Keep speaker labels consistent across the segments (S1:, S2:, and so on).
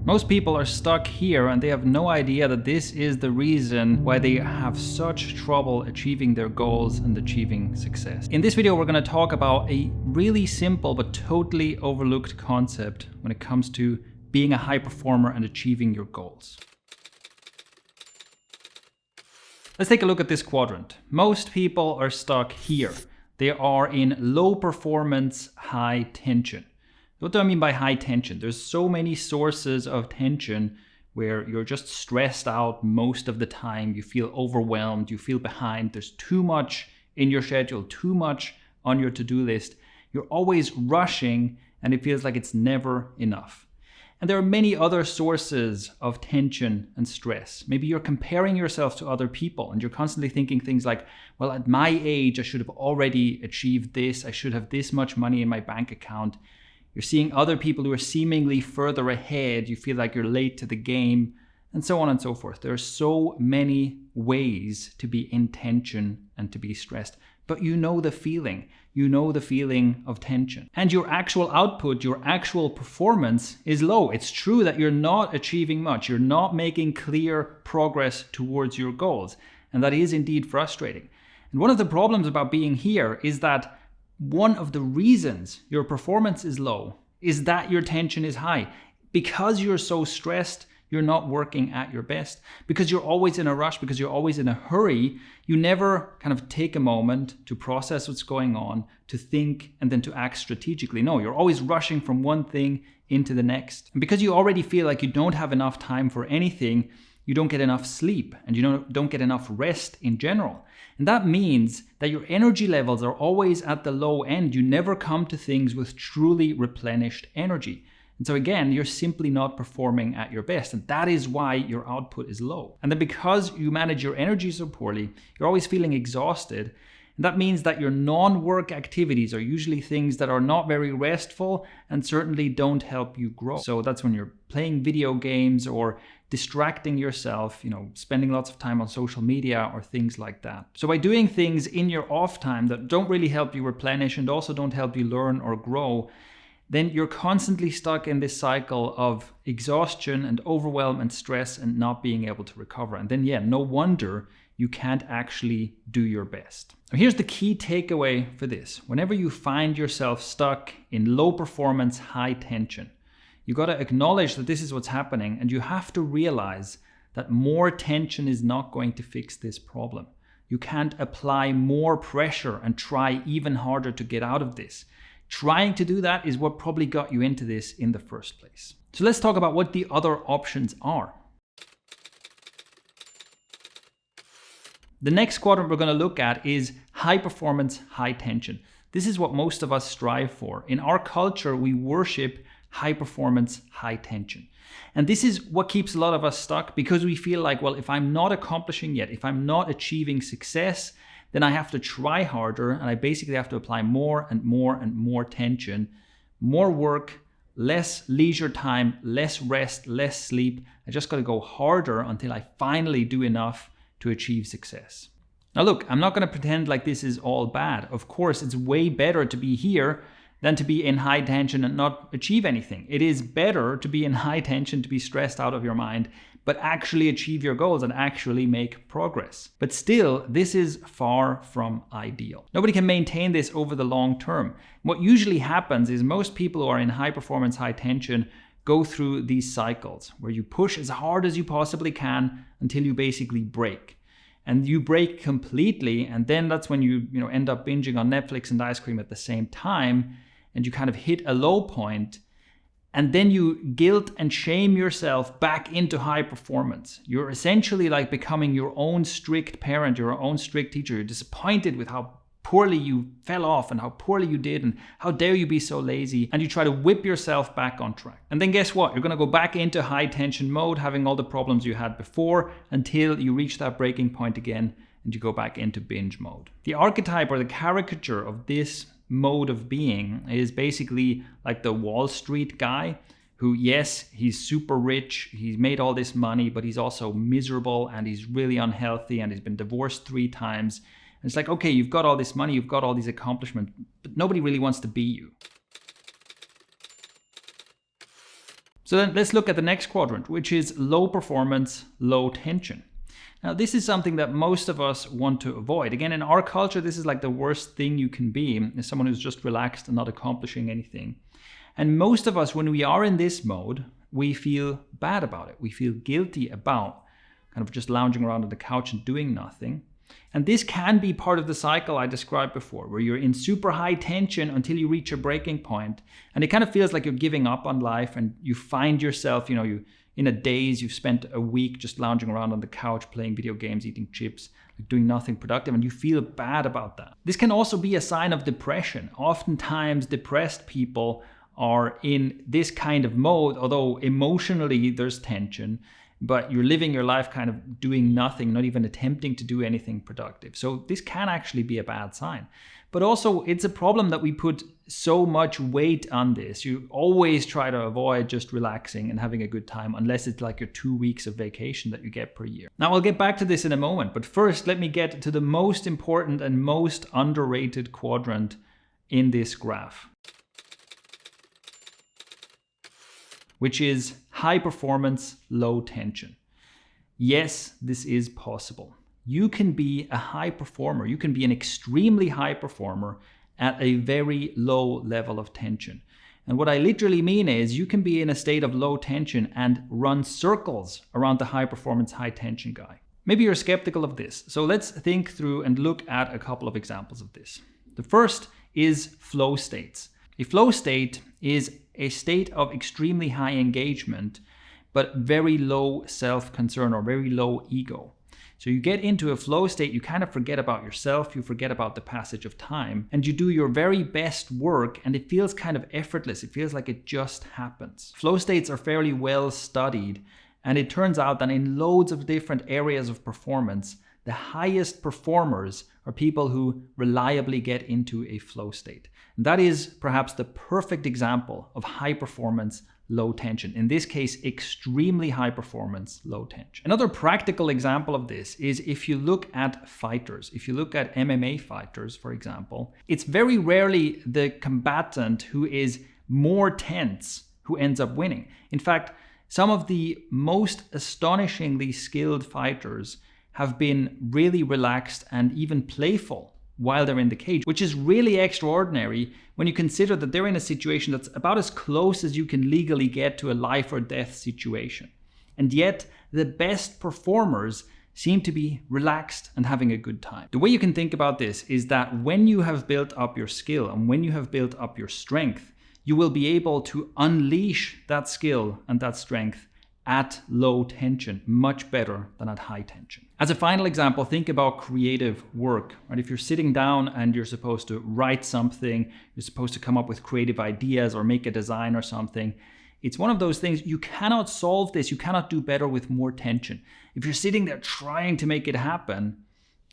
S1: Most people are stuck here and they have no idea that this is the reason why they have such trouble achieving their goals and achieving success. In this video, we're going to talk about a really simple but totally overlooked concept when it comes to being a high performer and achieving your goals. Let's take a look at this quadrant. Most people are stuck here. They are in low performance, high tension. What do I mean by high tension? There's so many sources of tension where you're just stressed out most of the time. You feel overwhelmed, you feel behind. There's too much in your schedule, too much on your to-do list. You're always rushing and it feels like it's never enough. And there are many other sources of tension and stress. Maybe you're comparing yourself to other people and you're constantly thinking things like, well, at my age, I should have already achieved this. I should have this much money in my bank account. You're seeing other people who are seemingly further ahead. You feel like you're late to the game, and so on and so forth. There are so many ways to be in tension and to be stressed. But you know the feeling. You know the feeling of tension. And your actual output, your actual performance is low. It's true that you're not achieving much. You're not making clear progress towards your goals. And that is indeed frustrating. And one of the problems about being here is that one of the reasons your performance is low is that your tension is high. Because you're so stressed, you're not working at your best. Because you're always in a rush, because you're always in a hurry, you never kind of take a moment to process what's going on, to think, and then to act strategically. No, you're always rushing from one thing into the next. And because you already feel like you don't have enough time for anything, you don't get enough sleep and you don't get enough rest in general. And that means that your energy levels are always at the low end. You never come to things with truly replenished energy. And so again, you're simply not performing at your best. And that is why your output is low. And then because you manage your energy so poorly, you're always feeling exhausted. And that means that your non-work activities are usually things that are not very restful and certainly don't help you grow. So that's when you're playing video games or distracting yourself, spending lots of time on social media or things like that. So by doing things in your off time that don't really help you replenish and also don't help you learn or grow, then you're constantly stuck in this cycle of exhaustion and overwhelm and stress and not being able to recover. And then, no wonder you can't actually do your best. Now, here's the key takeaway for this. Whenever you find yourself stuck in low performance, high tension, you got to acknowledge that this is what's happening, and you have to realize that more tension is not going to fix this problem. You can't apply more pressure and try even harder to get out of this. Trying to do that is what probably got you into this in the first place. So let's talk about what the other options are. The next quadrant we're going to look at is high performance, high tension. This is what most of us strive for. In our culture, we worship high performance, high tension. And this is what keeps a lot of us stuck because we feel like, well, if I'm not accomplishing yet, if I'm not achieving success, then I have to try harder and I basically have to apply more and more and more tension, more work, less leisure time, less rest, less sleep. I just got to go harder until I finally do enough to achieve success. Now look, I'm not going to pretend like this is all bad. Of course, it's way better to be here than to be in high tension and not achieve anything. It is better to be in high tension, to be stressed out of your mind, but actually achieve your goals and actually make progress. But still, this is far from ideal. Nobody can maintain this over the long term. What usually happens is most people who are in high performance, high tension go through these cycles where you push as hard as you possibly can until you basically break. And you break completely, and then that's when you end up binging on Netflix and ice cream at the same time, and you kind of hit a low point, and then you guilt and shame yourself back into high performance. You're essentially like becoming your own strict parent, your own strict teacher. You're disappointed with how poorly you fell off and how poorly you did and how dare you be so lazy, and you try to whip yourself back on track. And then guess what? You're going to go back into high tension mode, having all the problems you had before until you reach that breaking point again and you go back into binge mode. The archetype or the caricature of this mode of being is basically like the Wall Street guy who, yes, he's super rich, he's made all this money, but he's also miserable and he's really unhealthy and he's been divorced 3 times. And it's like, okay, you've got all this money, you've got all these accomplishments, but nobody really wants to be you. So then let's look at the next quadrant, which is low performance, low tension. Now, this is something that most of us want to avoid. Again, in our culture, this is like the worst thing you can be, is someone who's just relaxed and not accomplishing anything. And most of us, when we are in this mode, we feel bad about it. We feel guilty about kind of just lounging around on the couch and doing nothing. And this can be part of the cycle I described before, where you're in super high tension until you reach a breaking point, and it kind of feels like you're giving up on life, and you find yourself, you in a daze, you've spent a week just lounging around on the couch, playing video games, eating chips, doing nothing productive, and you feel bad about that. This can also be a sign of depression. Oftentimes, depressed people are in this kind of mode, although emotionally there's tension, but you're living your life kind of doing nothing, not even attempting to do anything productive. So this can actually be a bad sign. But also, it's a problem that we put so much weight on this. You always try to avoid just relaxing and having a good time, unless it's like your 2 weeks of vacation that you get per year. Now, I'll get back to this in a moment, but first, let me get to the most important and most underrated quadrant in this graph, which is high performance, low tension. Yes, this is possible. You can be a high performer. You can be an extremely high performer at a very low level of tension. And what I literally mean is you can be in a state of low tension and run circles around the high performance, high tension guy. Maybe you're skeptical of this. So let's think through and look at a couple of examples of this. The first is flow states. A flow state is a state of extremely high engagement, but very low self-concern or very low ego. So you get into a flow state, you kind of forget about yourself, you forget about the passage of time, and you do your very best work, and it feels kind of effortless. It feels like it just happens. Flow states are fairly well studied, and it turns out that in loads of different areas of performance, the highest performers are people who reliably get into a flow state. And that is perhaps the perfect example of high performance, low tension. In this case, extremely high performance, low tension. Another practical example of this is if you look at fighters. If you look at MMA fighters, for example, it's very rarely the combatant who is more tense who ends up winning. In fact, some of the most astonishingly skilled fighters have been really relaxed and even playful while they're in the cage, which is really extraordinary when you consider that they're in a situation that's about as close as you can legally get to a life or death situation. And yet, the best performers seem to be relaxed and having a good time. The way you can think about this is that when you have built up your skill and when you have built up your strength, you will be able to unleash that skill and that strength at low tension much better than at high tension. As a final example, think about creative work. Right? If you're sitting down and you're supposed to write something, you're supposed to come up with creative ideas or make a design or something, it's one of those things, you cannot solve this, you cannot do better with more tension. If you're sitting there trying to make it happen,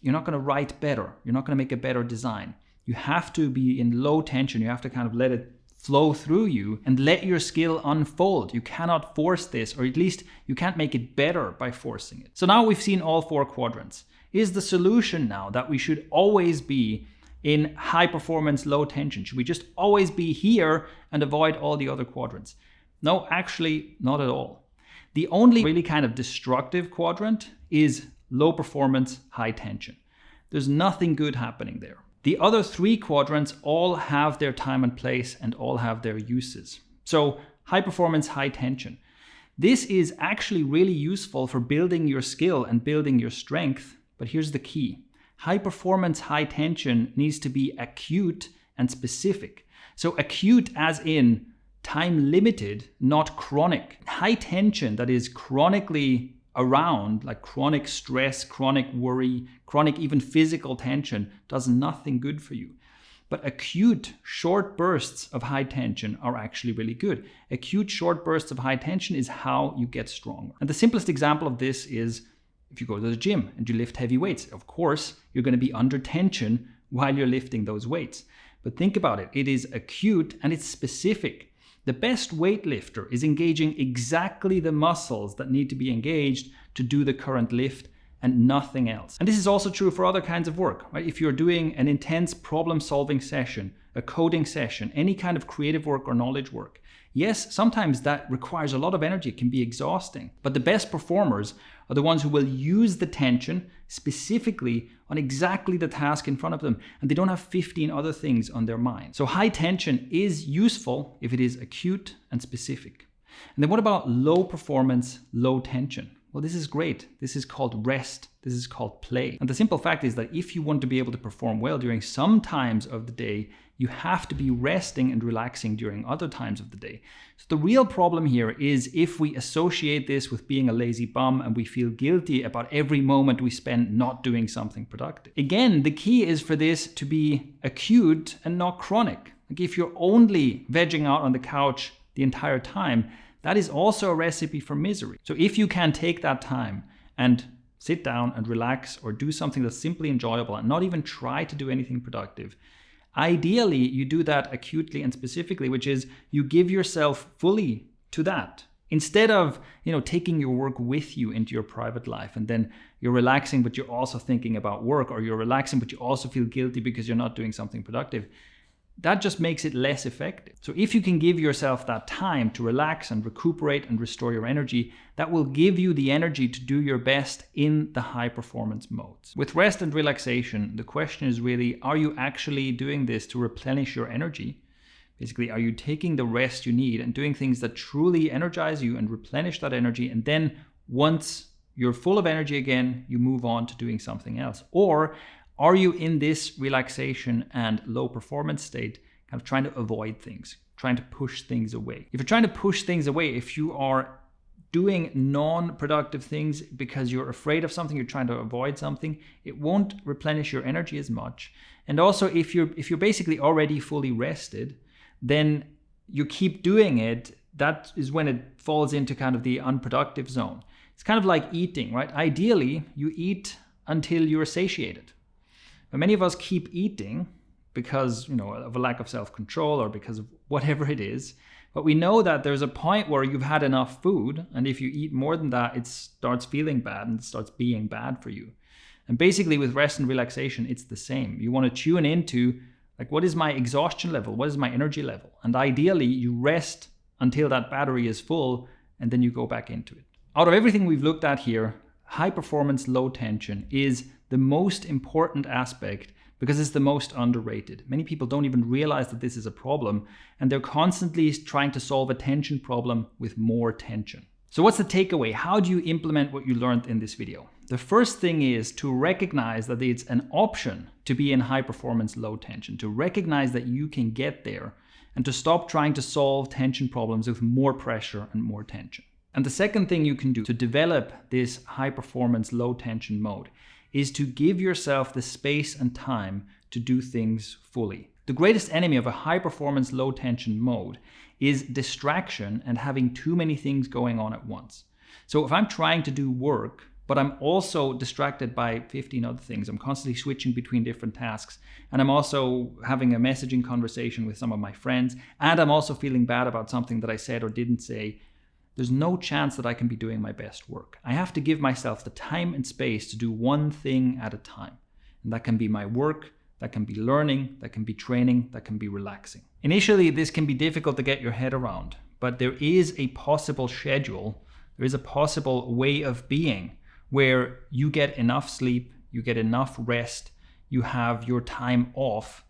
S1: you're not going to write better, you're not going to make a better design. You have to be in low tension, you have to kind of let it flow through you and let your skill unfold. You cannot force this, or at least you can't make it better by forcing it. So now we've seen all four quadrants. Is the solution now that we should always be in high performance, low tension? Should we just always be here and avoid all the other quadrants? No, actually not at all. The only really kind of destructive quadrant is low performance, high tension. There's nothing good happening there. The other three quadrants all have their time and place and all have their uses. So high performance, high tension. This is actually really useful for building your skill and building your strength. But here's the key. High performance, high tension needs to be acute and specific. So acute as in time limited, not chronic. High tension that is chronically around, like chronic stress, chronic worry, chronic even physical tension, does nothing good for you. But acute short bursts of high tension are actually really good. Acute short bursts of high tension is how you get stronger. And the simplest example of this is if you go to the gym and you lift heavy weights. Of course, you're going to be under tension while you're lifting those weights. But think about it. It is acute and it's specific. The best weightlifter is engaging exactly the muscles that need to be engaged to do the current lift and nothing else. And this is also true for other kinds of work, right? If you're doing an intense problem-solving session, a coding session, any kind of creative work or knowledge work, Yes, sometimes that requires a lot of energy. It can be exhausting. But the best performers are the ones who will use the tension specifically on exactly the task in front of them, and they don't have 15 other things on their mind. So high tension is useful if it is acute and specific. And then what about low performance, low tension? Well, this is great. This is called rest. This is called play. And the simple fact is that if you want to be able to perform well during some times of the day, you have to be resting and relaxing during other times of the day. So the real problem here is if we associate this with being a lazy bum and we feel guilty about every moment we spend not doing something productive. Again, the key is for this to be acute and not chronic. Like if you're only vegging out on the couch the entire time, that is also a recipe for misery. So if you can take that time and sit down and relax or do something that's simply enjoyable and not even try to do anything productive, ideally you do that acutely and specifically, which is you give yourself fully to that. Instead of, taking your work with you into your private life and then you're relaxing but you're also thinking about work, or you're relaxing but you also feel guilty because you're not doing something productive. That just makes it less effective. So if you can give yourself that time to relax and recuperate and restore your energy, that will give you the energy to do your best in the high performance modes. With rest and relaxation, the question is really, are you actually doing this to replenish your energy? Basically, are you taking the rest you need and doing things that truly energize you and replenish that energy? And then once you're full of energy again, you move on to doing something else. Or are you in this relaxation and low performance state kind of trying to avoid things, trying to push things away? If you're trying to push things away, if you are doing non-productive things because you're afraid of something, you're trying to avoid something, it won't replenish your energy as much. And also if you're basically already fully rested, then you keep doing it, that is when it falls into kind of the unproductive zone. It's kind of like eating, right? Ideally, you eat until you're satiated. But many of us keep eating because, of a lack of self-control or because of whatever it is. But we know that there's a point where you've had enough food, and if you eat more than that, it starts feeling bad and it starts being bad for you. And basically with rest and relaxation, it's the same. You want to tune into, what is my exhaustion level? What is my energy level? And ideally, you rest until that battery is full, and then you go back into it. Out of everything we've looked at here, high performance, low tension is the most important aspect because it's the most underrated. Many people don't even realize that this is a problem, and they're constantly trying to solve a tension problem with more tension. So what's the takeaway? How do you implement what you learned in this video? The first thing is to recognize that it's an option to be in high performance, low tension, to recognize that you can get there, and to stop trying to solve tension problems with more pressure and more tension. And the second thing you can do to develop this high performance, low tension mode is to give yourself the space and time to do things fully. The greatest enemy of a high performance, low tension mode is distraction and having too many things going on at once. So if I'm trying to do work, but I'm also distracted by 15 other things, I'm constantly switching between different tasks, and I'm also having a messaging conversation with some of my friends, and I'm also feeling bad about something that I said or didn't say, there's no chance that I can be doing my best work. I have to give myself the time and space to do one thing at a time. And that can be my work, that can be learning, that can be training, that can be relaxing. Initially, this can be difficult to get your head around, but there is a possible schedule, there is a possible way of being where you get enough sleep, you get enough rest, you have your time off,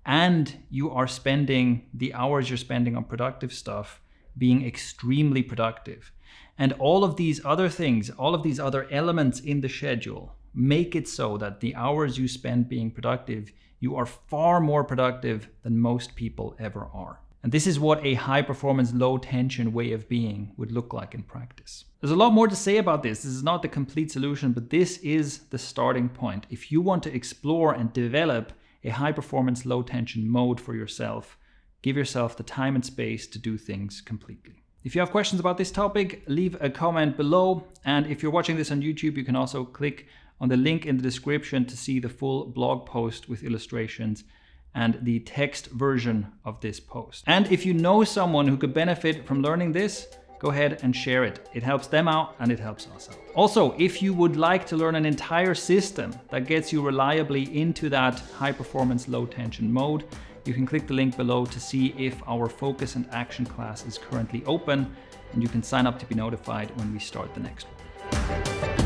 S1: and you are spending the hours you're spending on productive stuff being extremely productive. And all of these other things, all of these other elements in the schedule make it so that the hours you spend being productive, you are far more productive than most people ever are. And this is what a high performance, low tension way of being would look like in practice. There's a lot more to say about this. This is not the complete solution, but this is the starting point. If you want to explore and develop a high performance, low tension mode for yourself, give yourself the time and space to do things completely. If you have questions about this topic, leave a comment below. And if you're watching this on YouTube, you can also click on the link in the description to see the full blog post with illustrations and the text version of this post. And if you know someone who could benefit from learning this, go ahead and share it. It helps them out and it helps us out. Also, if you would like to learn an entire system that gets you reliably into that high performance, low tension mode, you can click the link below to see if our focus and action class is currently open, and you can sign up to be notified when we start the next one.